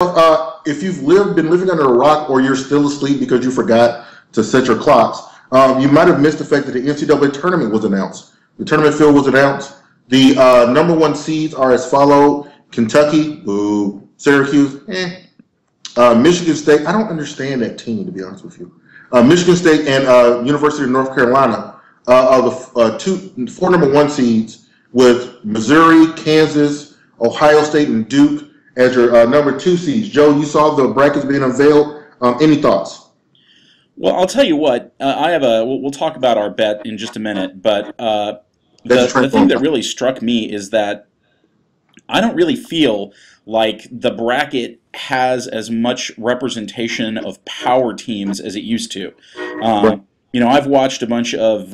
If you've been living under a rock, or you're still asleep because you forgot to set your clocks, you might have missed the fact that the NCAA tournament was announced. The tournament field was announced. The number one seeds are as follow: Kentucky, ooh, Syracuse, Michigan State. I don't understand that team, to be honest with you. Michigan State and University of North Carolina are the four number one seeds, with Missouri, Kansas, Ohio State, and Duke as your number two seeds. Joe, you saw the brackets being unveiled. Any thoughts? Well, I'll tell you what. We'll talk about our bet in just a minute, but the thing that really struck me is that I don't really feel like the bracket has as much representation of power teams as it used to. I've watched a bunch of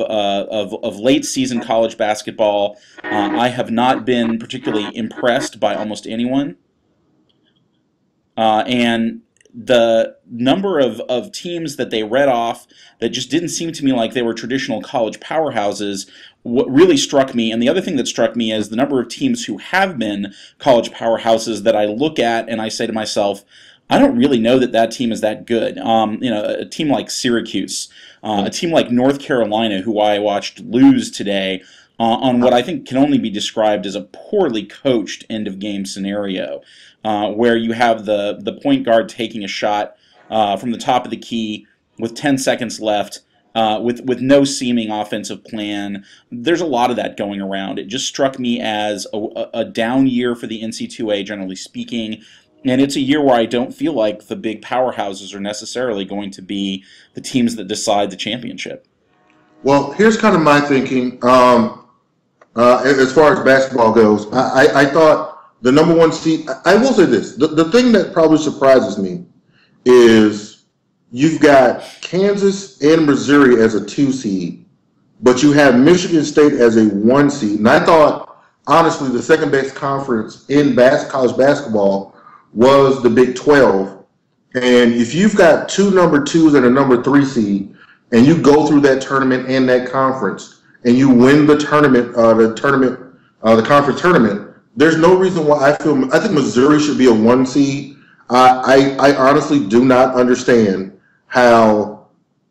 late season college basketball. I have not been particularly impressed by almost anyone. And the number of teams that they read off that just didn't seem to me like they were traditional college powerhouses, what really struck me, and the other thing that struck me, is the number of teams who have been college powerhouses that I look at and I say to myself, I don't really know that team is that good. A team like Syracuse, a team like North Carolina, who I watched lose today on what I think can only be described as a poorly coached end-of-game scenario, where you have the point guard taking a shot from the top of the key with 10 seconds left, with no seeming offensive plan. There's a lot of that going around. It just struck me as a down year for the NCAA, generally speaking. And it's a year where I don't feel like the big powerhouses are necessarily going to be the teams that decide the championship. Well, here's kind of my thinking. As far as basketball goes, I thought the number one seed, I will say this, the thing that probably surprises me is you've got Kansas and Missouri as a 2 seed, but you have Michigan State as a 1 seed. And I thought, honestly, the second best conference in college basketball was the Big 12. And if you've got two number 2s and a number 3 seed, and you go through that tournament and that conference, and you win the conference tournament, there's no reason why I think Missouri should be a 1 seed. I honestly do not understand how.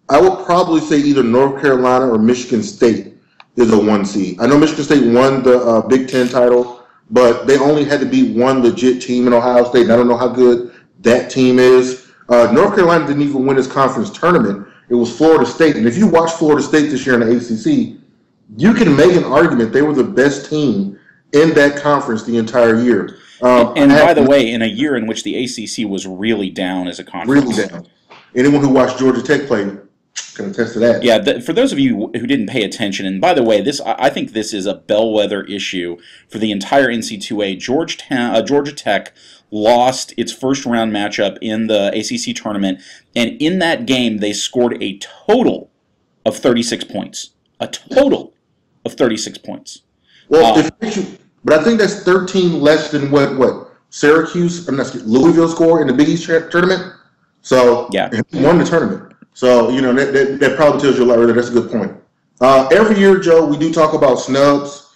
I would probably say either North Carolina or Michigan State is a 1 seed. I know Michigan State won the Big Ten title, but they only had to beat one legit team in Ohio State, and I don't know how good that team is. North Carolina didn't even win its conference tournament. It was Florida State, and if you watch Florida State this year in the ACC, you can make an argument they were the best team in that conference the entire year. And by the way, in a year in which the ACC was really down as a conference. Really down. Anyone who watched Georgia Tech play can attest to that. Yeah, for those of you who didn't pay attention, and by the way, I think this is a bellwether issue for the entire NCAA. Georgia Tech lost its first-round matchup in the ACC tournament, and in that game, they scored a total of 36 points. A total of 36 points. Well, but I think that's 13 less than what Syracuse, Louisville scored in the Big East tournament. So yeah, he won the tournament. So that probably tells you a lot. Really, that's a good point. Every year, Joe, we do talk about snubs.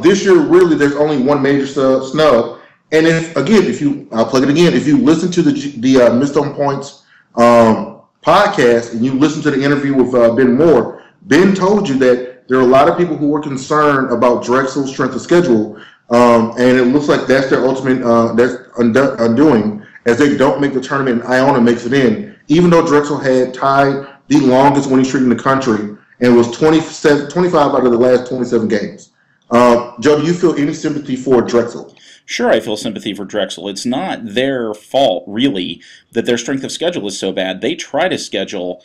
This year, really, there's only one major snub. And I'll plug it again. If you listen to the Missed on Points podcast and you listen to the interview with Ben Moore, Ben told you that there are a lot of people who were concerned about Drexel's strength of schedule, and it looks like that's their ultimate undoing, as they don't make the tournament and Iona makes it in, even though Drexel had tied the longest winning streak in the country and was 25 out of the last 27 games. Joe, do you feel any sympathy for Drexel? Sure, I feel sympathy for Drexel. It's not their fault, really, that their strength of schedule is so bad. They try to schedule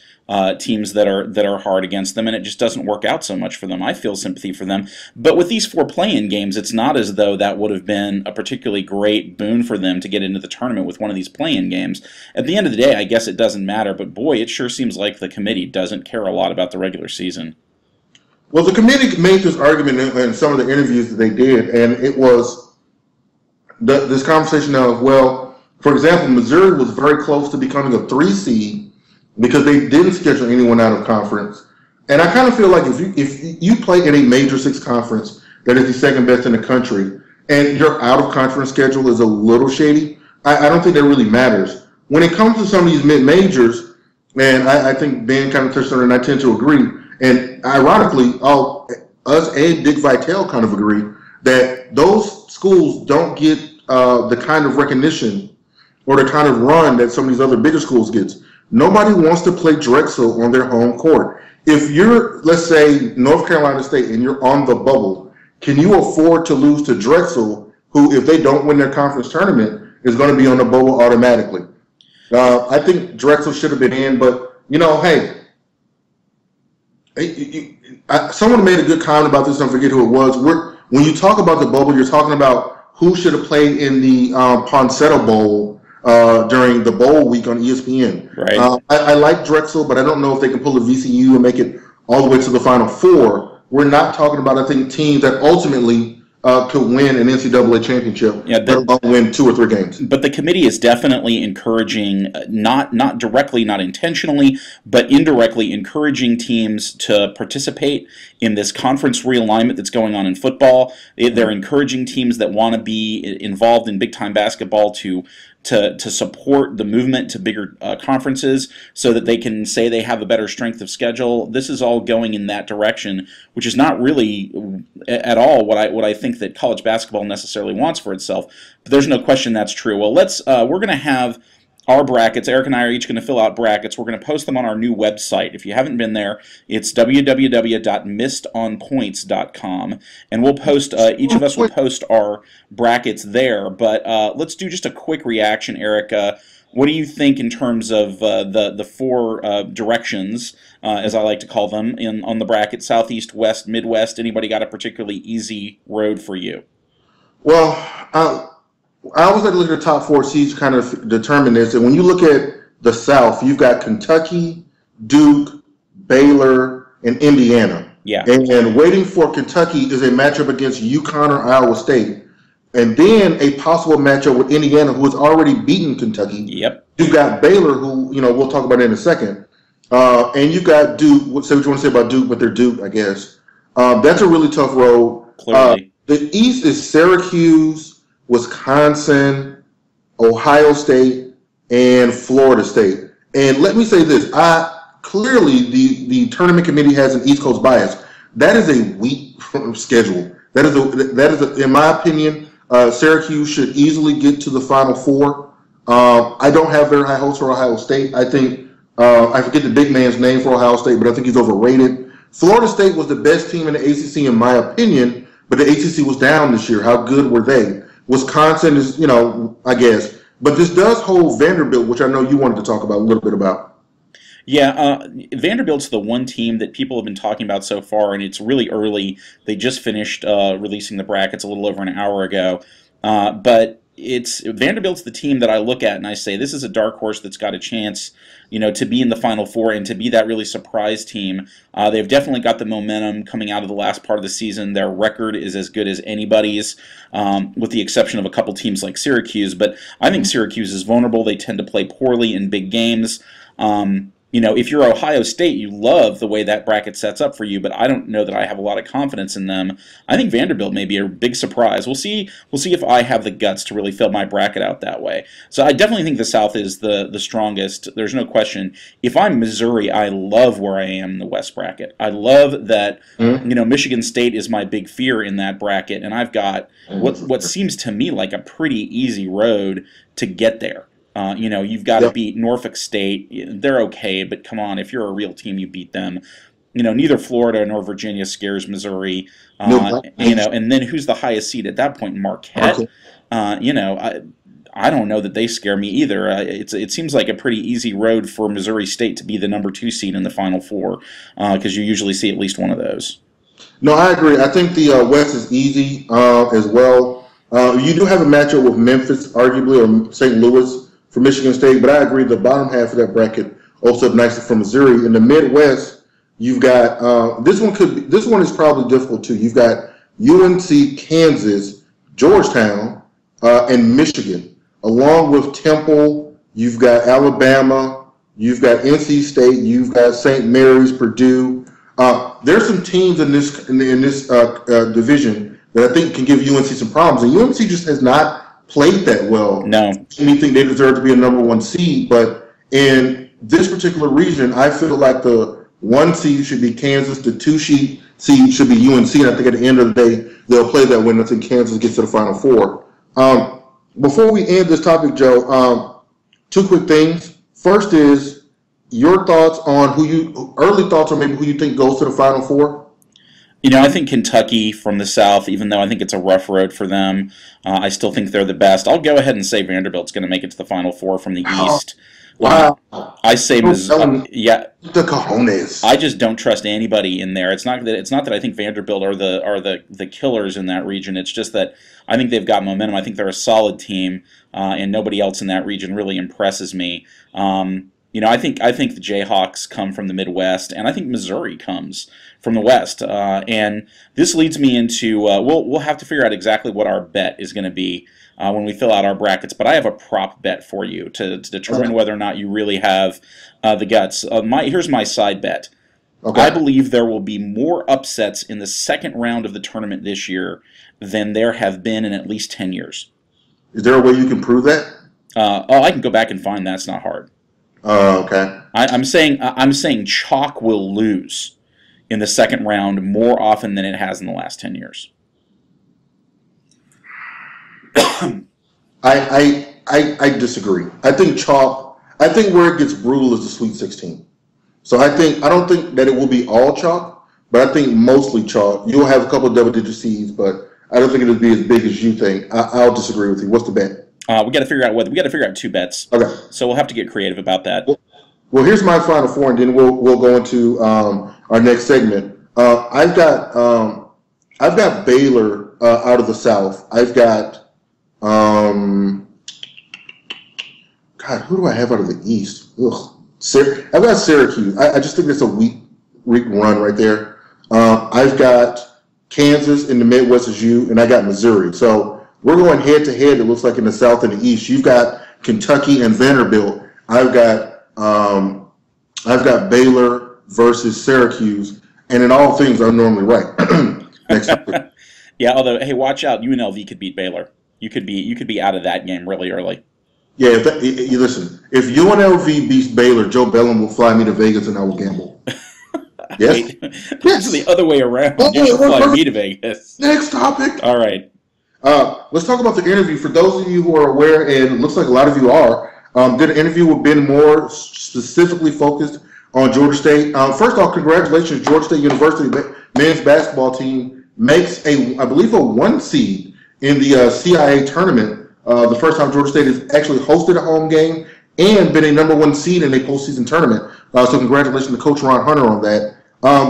teams that are hard against them, and it just doesn't work out so much for them. I feel sympathy for them. But with these 4 play-in games, it's not as though that would have been a particularly great boon for them to get into the tournament with one of these play-in games. At the end of the day, I guess it doesn't matter, but boy, it sure seems like the committee doesn't care a lot about the regular season. Well, the committee made this argument in some of the interviews that they did, and it was this conversation of, well, for example, Missouri was very close to becoming a 3 seed because they didn't schedule anyone out of conference. And I kind of feel like if you play in a major 6 conference that is the second best in the country, and your out of conference schedule is a little shady, I don't think that really matters. When it comes to some of these mid-majors, and I think Ben kind of touched on it, and I tend to agree. And ironically, us and Dick Vitale kind of agree that those schools don't get the kind of recognition or the kind of run that some of these other bigger schools get. Nobody wants to play Drexel on their home court. If you're, let's say, North Carolina State and you're on the bubble, can you afford to lose to Drexel, who, if they don't win their conference tournament, is going to be on the bubble automatically? I think Drexel should have been in, but, hey, someone made a good comment about this. I don't forget who it was. When you talk about the bubble, you're talking about who should have played in the Ponsetto Bowl during the bowl week on ESPN. Right. I like Drexel, but I don't know if they can pull a VCU and make it all the way to the Final Four. We're not talking about, I think, teams that ultimately could win an NCAA championship, let alone win 2 or 3 games. But the committee is definitely encouraging, not directly, not intentionally, but indirectly encouraging teams to participate in this conference realignment that's going on in football. They're encouraging teams that want to be involved in big-time basketball to support the movement to bigger conferences so that they can say they have a better strength of schedule. This is all going in that direction, which is not really at all what I think that college basketball necessarily wants for itself. But there's no question that's true. Well, we're going to have our brackets. Eric and I are each going to fill out brackets. We're going to post them on our new website. If you haven't been there, it's www.MissedOnPoints.com, and we'll post. Each of us will post our brackets there. But let's do just a quick reaction, Eric. What do you think in terms of the 4 directions, as I like to call them, on the bracket? Southeast, West, Midwest. Anybody got a particularly easy road for you? Well, I always like to look at the top 4 seeds to kind of determine this. And when you look at the South, you've got Kentucky, Duke, Baylor, and Indiana. Yeah. And waiting for Kentucky is a matchup against UConn or Iowa State. And then a possible matchup with Indiana, who has already beaten Kentucky. Yep. You've got Baylor, who, we'll talk about in a second. And you've got Duke. Say what you want to say about Duke, but they're Duke, I guess. That's a really tough road. Clearly. The East is Syracuse, Wisconsin, Ohio State, and Florida State. And let me say this: clearly the tournament committee has an East Coast bias. That is a weak schedule. That is in my opinion, Syracuse should easily get to the Final Four. I don't have very high hopes for Ohio State. I think I forget the big man's name for Ohio State, but I think he's overrated. Florida State was the best team in the ACC in my opinion, but the ACC was down this year. How good were they? Wisconsin is, I guess. But this does hold Vanderbilt, which I know you wanted to talk about a little bit about. Yeah, Vanderbilt's the one team that people have been talking about so far, and it's really early. They just finished releasing the brackets a little over an hour ago. But Vanderbilt's the team that I look at and I say, this is a dark horse that's got a chance, to be in the Final Four and to be that really surprise team. They've definitely got the momentum coming out of the last part of the season. Their record is as good as anybody's, with the exception of a couple teams like Syracuse. But I think Syracuse is vulnerable. They tend to play poorly in big games. If you're Ohio State, you love the way that bracket sets up for you, but I don't know that I have a lot of confidence in them. I think Vanderbilt may be a big surprise. We'll see if I have the guts to really fill my bracket out that way. So I definitely think the South is the strongest. There's no question. If I'm Missouri, I love where I am in the West bracket. I love that Michigan State is my big fear in that bracket, and I've got what seems to me like a pretty easy road to get there. You've got to beat Norfolk State. They're okay, but come on, if you're a real team, you beat them. Neither Florida nor Virginia scares Missouri. And then who's the highest seed at that point? Marquette. I don't know that they scare me either. It seems like a pretty easy road for Missouri State to be the number 2 seed in the Final Four, because you usually see at least one of those. No, I agree. I think the West is easy as well. You do have a matchup with Memphis, arguably, or St. Louis for Michigan State, but I agree the bottom half of that bracket opens up nicely for Missouri. In the Midwest, you've got this one is probably difficult too. You've got UNC, Kansas, Georgetown, and Michigan, along with Temple. You've got Alabama. You've got NC State. You've got St. Mary's, Purdue. There's some teams in this division that I think can give UNC some problems, and UNC just has not played that well. No. We think they deserve to be a number 1 seed, but in this particular region, I feel like the 1 seed should be Kansas, the 2 seed should be UNC, and I think at the end of the day, they'll play that win until Kansas gets to the Final Four. Before we end this topic, Joe, 2 quick things. First is your thoughts on early thoughts on maybe who you think goes to the Final Four? I think Kentucky from the South, even though I think it's a rough road for them, I still think they're the best. I'll go ahead and say Vanderbilt's going to make it to the Final Four from the East. Wow. I say Missouri. Yeah. The cojones. I just don't trust anybody in there. It's not that I think Vanderbilt are the killers in that region. It's just that I think they've got momentum. I think they're a solid team, and nobody else in that region really impresses me. I think the Jayhawks come from the Midwest, and I think Missouri comes from the West. And this leads me into we'll have to figure out exactly what our bet is going to be when we fill out our brackets. But I have a prop bet for you to determine whether or not you really have the guts. Here's my side bet. Okay. I believe there will be more upsets in the second round of the tournament this year than there have been in at least 10 years. Is there a way you can prove that? I can go back and find that. It's not hard. Okay. I'm saying chalk will lose in the second round more often than it has in the last 10 years. I disagree. I think where it gets brutal is the Sweet 16. So I don't think that it will be all chalk, but I think mostly chalk. You'll have a couple of double-digit seeds, but I don't think it'll be as big as you think. I'll disagree with you. What's the bet? We got to figure out 2 bets. Okay. So we'll have to get creative about that. Well, here's my Final Four, and then we'll go into our next segment. I've got Baylor out of the South. I've got who do I have out of the East? I've got Syracuse. I just think it's a weak run right there. I've got Kansas in the Midwest as you, and I got Missouri. So we're going head to head. It looks like in the South and the East. You've got Kentucky and Vanderbilt. I've got Baylor versus Syracuse, and in all things, I'm normally right. Next topic. Yeah, although hey, watch out, UNLV could beat Baylor. You could be out of that game really early. Yeah, listen. If UNLV beats Baylor, Joe Bellon will fly me to Vegas, and I will gamble. Yes, It's the other way around. You fly me to Vegas. Next topic. All right. Let's talk about the interview. For those of you who are aware, and it looks like a lot of you are, did an interview with Ben Moore, specifically focused on Georgia State. First off, congratulations, Georgia State University men's basketball team makes I believe a 1 seed in the CIA tournament. The first time Georgia State has actually hosted a home game and been a number 1 seed in a postseason tournament. So congratulations to Coach Ron Hunter on that.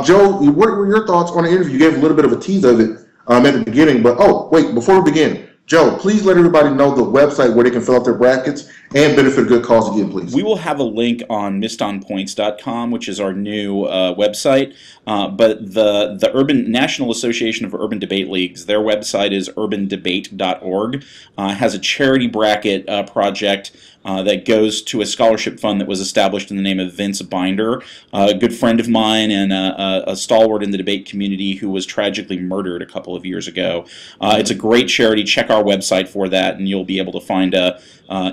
Joe, what were your thoughts on the interview? You gave a little bit of a tease of it at the beginning, but wait, before we begin, Joe, please let everybody know the website where they can fill out their brackets and benefit a good cause again, please. We will have a link on MissedOnPoints.com, which is our new website. But the National Association of Urban Debate Leagues, their website is urbandebate.org, has a charity bracket project that goes to a scholarship fund that was established in the name of Vince Binder, a good friend of mine and a stalwart in the debate community who was tragically murdered a couple of years ago. It's a great charity. Check our website for that, and you'll be able to find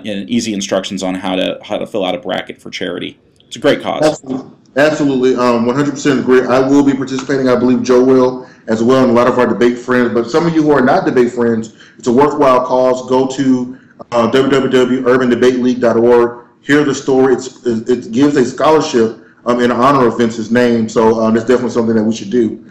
easy instructions on how to fill out a bracket for charity. It's a great cause. Absolutely, 100% agree. I will be participating. I believe Joe will as well, and a lot of our debate friends. But some of you who are not debate friends, it's a worthwhile cause. Go to www.urbandebateleague.org. Hear the story. It gives a scholarship in honor of Vince's name. So that's definitely something that we should do.